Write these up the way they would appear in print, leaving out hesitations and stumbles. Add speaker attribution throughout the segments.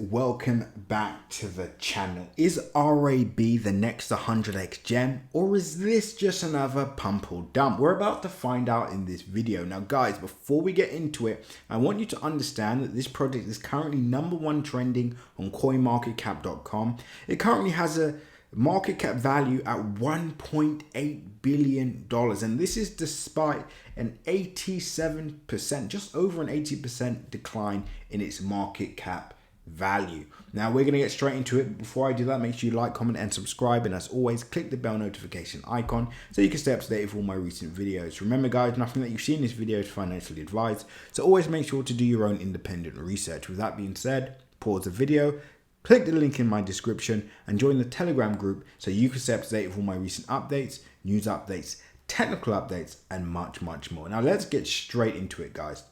Speaker 1: Welcome back to the channel. Is RAB the next 100x gem, or is this just another pump or dump? We're about to find out in this video. Now guys, before we get into it, I want you to understand that this project is currently #1 trending on coinmarketcap.com. It currently has a market cap value at $1.8 billion, and this is despite an 87%, just over an 80% decline in its market cap value. Now we're going to get straight into it. Before I do that, make sure you like, comment and subscribe, and as always click the bell notification icon so you can stay up to date with all my recent videos. Remember guys, nothing that you see in this video is financially advised, so always make sure to do your own independent research. With that being said, pause the video, click the link in my description and join the Telegram group so you can stay up to date with all my recent updates, news updates, technical updates and much more. Now let's get straight into it guys.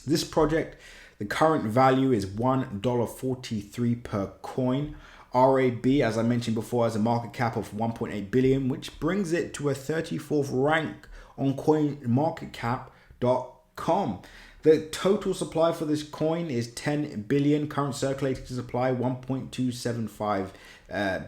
Speaker 1: This project, the current value is $1.43 per coin. RAB, as I mentioned before, has a market cap of 1.8 billion, which brings it to a 34th rank on coinmarketcap.com. The total supply for this coin is 10 billion. Current circulating supply 1.275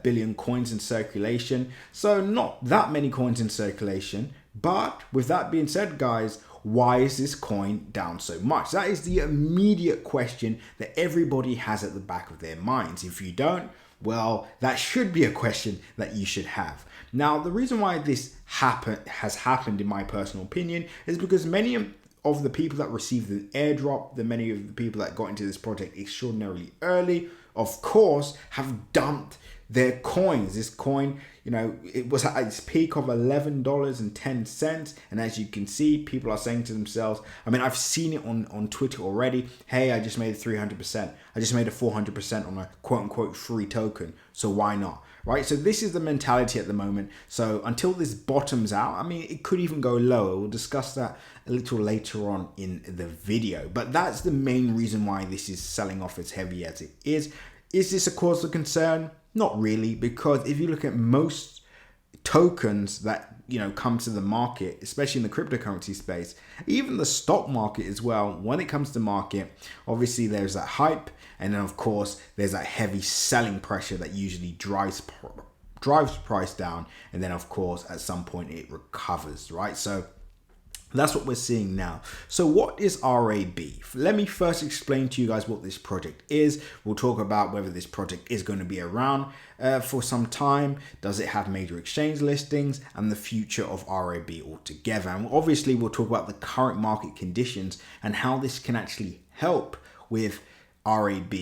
Speaker 1: billion coins in circulation. So not that many coins in circulation. But with that being said, guys, why is this coin down so much? That is the immediate question that everybody has at the back of their minds. If you don't, well, that should be a question that you should have. Now, the reason why this has happened, in my personal opinion, is because many of the people that received an airdrop, many of the people that got into this project extraordinarily early, of course, have dumped their coins. This coin, you know, it was at its peak of $11.10, and as you can see, people are saying to themselves, I mean, I've seen it on Twitter already, hey, I just made 300%, I just made a 400% on a quote-unquote free token, so why not? Right, so this is the mentality at the moment. So until this bottoms out, I mean, it could even go lower. We'll discuss that a little later on in the video, but that's the main reason why this is selling off as heavy as it is. Is this a cause of concern? Not really, because if you look at most tokens that, you know, come to the market, especially in the cryptocurrency space, even the stock market as well, when it comes to market, obviously there's that hype, and then of course there's that heavy selling pressure that usually drives price down, and then of course at some point it recovers, right? So that's what we're seeing now. So what is RAB? Let me first explain to you guys what this project is. We'll talk about whether this project is going to be around for some time. Does it have major exchange listings, and the future of RAB altogether. And obviously we'll talk about the current market conditions and how this can actually help with RAB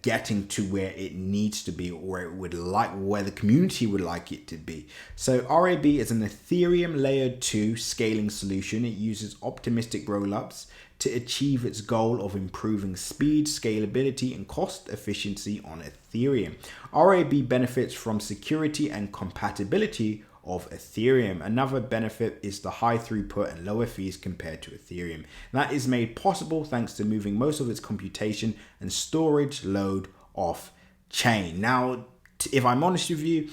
Speaker 1: getting to where it needs to be, or where the community would like it to be. So RAB is an Ethereum layer 2 scaling solution. It uses optimistic rollups to achieve its goal of improving speed, scalability, and cost efficiency on Ethereum. RAB benefits from security and compatibility of Ethereum. Another benefit is the high throughput and lower fees compared to Ethereum. That is made possible thanks to moving most of its computation and storage load off chain. Now, if I'm honest with you,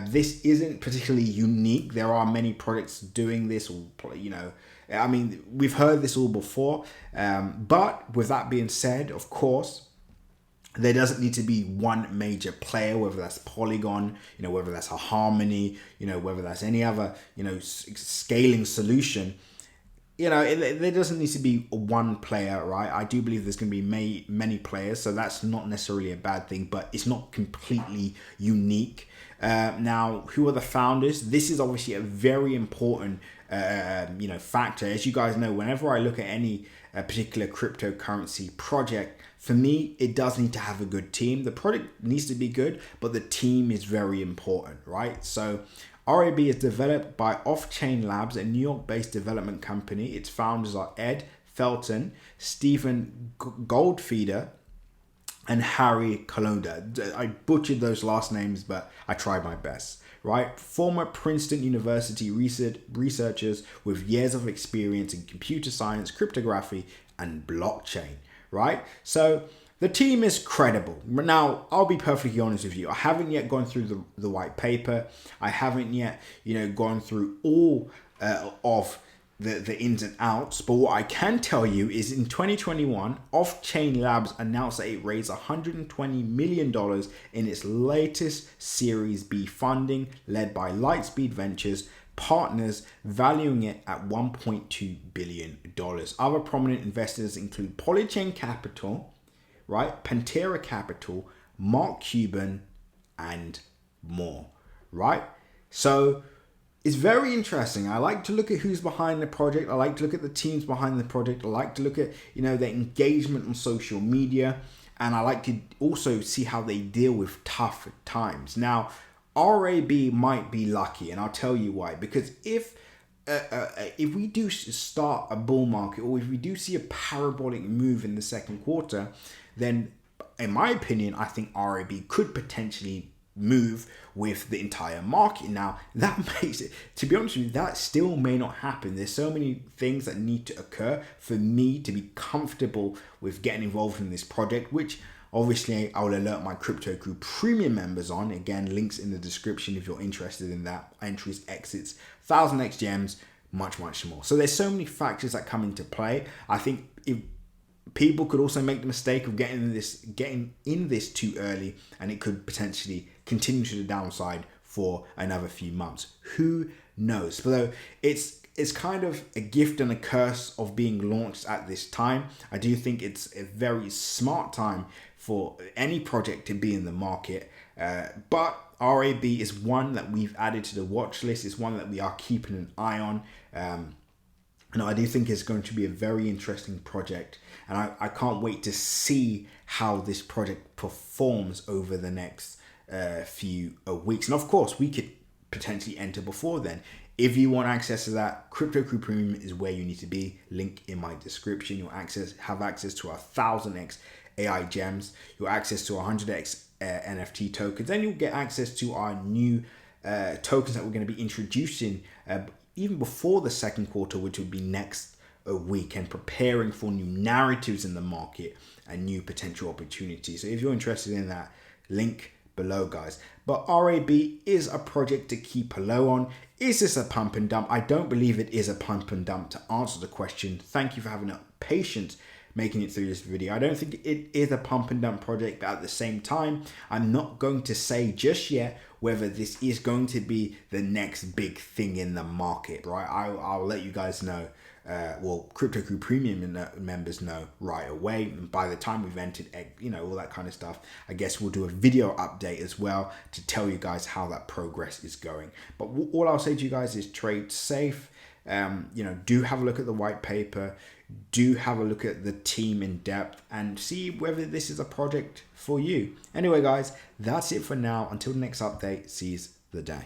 Speaker 1: this isn't particularly unique. There are many projects doing this, you know, I mean, we've heard this all before, but with that being said, of course, there doesn't need to be one major player, whether that's Polygon, you know, whether that's a Harmony, you know, whether that's any other, you know, scaling solution. You know, there doesn't need to be one player, right? I do believe there's going to be many players, so that's not necessarily a bad thing, but it's not completely unique. Now, who are the founders? This is obviously a very important, you know, factor. As you guys know, whenever I look at any particular cryptocurrency project, for me, it does need to have a good team. The product needs to be good, but the team is very important, right? So RAB is developed by Off-Chain Labs, a New York-based development company. Its founders are Ed Felton, Stephen Goldfeder, and Harry Kolonda. I butchered those last names, but I tried my best, right? Former Princeton University researchers with years of experience in computer science, cryptography, and blockchain, right? So the team is credible. Now, I'll be perfectly honest with you. I haven't yet gone through the white paper. I haven't yet, you know, gone through all of the ins and outs, but what I can tell you is in 2021, Off-Chain Labs announced that it raised $120 million in its latest Series B funding, led by Lightspeed Ventures partners, valuing it at $1.2 billion. Other prominent investors include Polychain Capital, right, Pantera Capital, Mark Cuban, and more, right? So it's very interesting. I like to look at who's behind the project. I like to look at the teams behind the project. I like to look at, their engagement on social media. And I like to also see how they deal with tough times. Now, RAB might be lucky, and I'll tell you why. Because if we do start a bull market, or if we do see a parabolic move in the second quarter, then in my opinion, I think RAB could potentially move with the entire market. Now, that makes it, to be honest with you, that still may not happen. There's so many things that need to occur for me to be comfortable with getting involved in this project, which obviously I will alert my Crypto Crew premium members on. Again, links in the description if you're interested in that. Entries, exits, 1000x gems, much more. So there's so many factors that come into play. I think if people could also make the mistake of getting in this too early, and it could potentially continue to the downside for another few months. Who knows? But it's kind of a gift and a curse of being launched at this time. I do think it's a very smart time for any project to be in the market. But RAB is one that we've added to the watch list. It's one that we are keeping an eye on. And I do think it's going to be a very interesting project. And I can't wait to see how this project performs over the next few weeks. And of course, we could potentially enter before then. If you want access to that, Crypto Crew Premium is where you need to be. Link in my description. You'll have access to our 1000x AI gems. You'll access to 100x NFT tokens. Then you'll get access to our new tokens that we're going to be introducing even before the second quarter, which will be next week, and preparing for new narratives in the market and new potential opportunities. So if you're interested in that, link below, guys. But RAB is a project to keep a low on. Is this a pump and dump? I don't believe it is a pump and dump. To answer the question, thank you for having patience making it through this video. I don't think it is a pump and dump project, but at the same time, I'm not going to say just yet whether this is going to be the next big thing in the market, right? I'll let you guys know. Well, Crypto Crew Premium members know right away. And by the time we've entered, all that kind of stuff, I guess we'll do a video update as well to tell you guys how that progress is going. But all I'll say to you guys is trade safe. Do have a look at the white paper. Do have a look at the team in depth and see whether this is a project for you. Anyway, guys, that's it for now. Until the next update, seize the day.